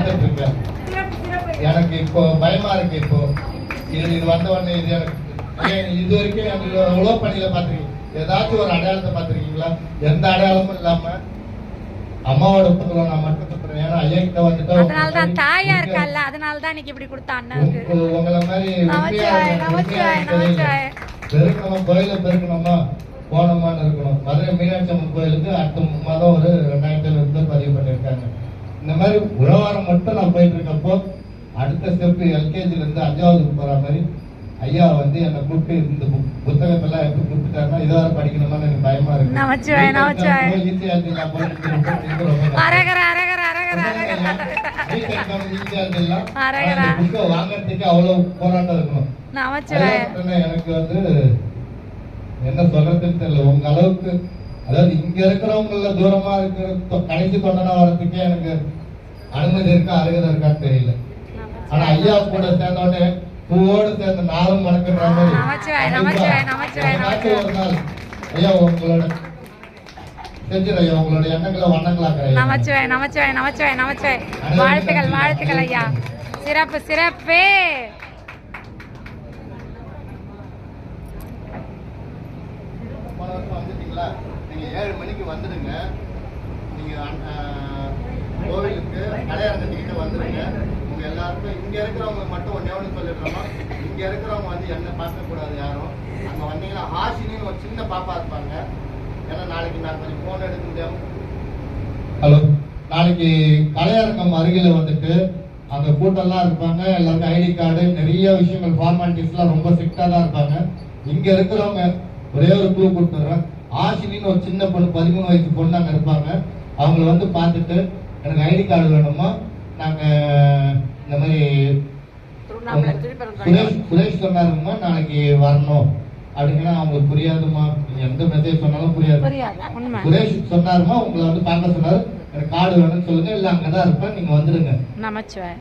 பார்த்துட்டு இருக்கேன். எனக்கு இப்போ பயமா இருக்கு. இப்போ இது வந்த உடனே இது எனக்கு இது வரைக்கும் எவ்வளோ பணியில பார்த்துருக்கீங்க. ஏதாச்சும் ஒரு அடையாளத்தை பார்த்துருக்கீங்களா? எந்த அடையாளமும் இல்லாம அம்மாவோட புத்தகம் நான் மட்டும் சொல்றேன். ஏன்னா ஐயா கிட்ட வந்துட்டா அதனாலதான் தாயா இருக்கல்ல, அதனாலதான் இன்னைக்கு இப்படி கொடுத்த அண்ணனுக்கு. உங்களை மாதிரி பெருக்கணுமா, கோயில பெருக்கணுமா, போனோமான்னு இருக்கணும். மதுரை மீனாட்சி அம்மன் கோயிலுக்கு அடுத்த மாதம் ஒரு 2000 பதிவு பண்ணிருக்காங்க. இந்த மாதிரி உழவாரம் மட்டும் நான் போயிட்டு இருக்கப்போ அடுத்த ஸ்டெப் எல்கேஜில இருந்து 5வது போற மாதிரி ஐயா வந்து என்னை கூப்பிட்டு இந்த புத்தகத்தெல்லாம் எப்படி கொடுத்துட்டாருன்னா இதை வர படிக்கணுமான்னு எனக்கு பயமா இருக்கு. வாங்கறதுக்கு அவ்வளவு போராட்டம் இருக்கணும். எனக்கு வந்து என்ன சொல்றதுன்னு தெரியல. உங்க அளவுக்கு அதாவது இங்க இருக்கிறவங்கள தூரமா இருக்கிற கடைசி தொண்டனா வர்றதுக்கே எனக்கு அனுமதி இருக்கா அருகதை இருக்கான்னு தெரியல. ஆனா ஐயா கூட சேர்ந்தோடனே பூவோடு சேர்ந்த நாளும் மணக்கிற மாதிரி ஒரு நாள் ஐயா உங்களோட செஞ்சிரு ஐயா உங்களோட எண்ணங்களை வண்ணங்களாக்குறேன். நமச்சிவாய் நமச்சிவாய் நமச்சிவாய் நமச்சிவாய். வாழ்த்துக்கள் வாழ்த்துக்கள் ஐயா. சிறப்பு சிறப்பு. வந்துட்டீங்களா? நீங்க 7 மணிக்கு வந்துடுங்க. நீங்க கோவிலுக்கு கலையரங்கத்துக்கிட்ட வந்துடுங்க. உங்க எல்லாருக்கும் இங்க இருக்கிறவங்க மட்டும் ஒன்னே ஒன்று சொல்லிடுறோமா, இங்க இருக்கிறவங்க வந்து என்ன பார்க்க கூடாது யாரும். அங்க வந்தீங்கன்னா ஹாசினின்னு ஒரு சின்ன பாப்பா இருப்பாங்க. ஏன்னா நாளைக்கு நான் கொஞ்சம் போன் எடுக்க முடியாம. ஹலோ, நாளைக்கு கலையரங்கம் அருகில வந்துட்டு அங்க கூட்டம்லாம் இருப்பாங்க. எல்லாருக்கும் ஐடி கார்டு நிறைய விஷயங்கள் ஃபார்மாலிட்டிஸ்லாம் ரொம்ப ஸ்ட்ரிக்டா தான் இருப்பாங்க. இங்க இருக்கிறவங்க ஒரே ஒரு க்ளூ கொடுத்துட்றேன். ஆஷினின்னு ஒரு சின்ன பொண்ணு 13 வயசு பொண்ணு அங்க இருப்பாங்க. அவங்கள வந்து பார்த்துட்டு எனக்கு ஐடி கார்டு வேணுமா, நாங்க இந்த மாதிரி சுரேஷ் சொன்னாருமா நாளைக்கு வரணும் அப்படின்னா அவங்களுக்கு புரியாதுமா. நீங்க எந்த மெசேஜ் சொன்னாலும் புரியாது. சுரேஷ் சொன்னாருமா உங்களை வந்து பார்க்க சொன்னாரு, எனக்கு கார்டு வேணும்னு சொல்லுங்க, இல்ல அங்கதான் இருப்பேன், நீங்க வந்துடுங்க. நமச்சிவாய்.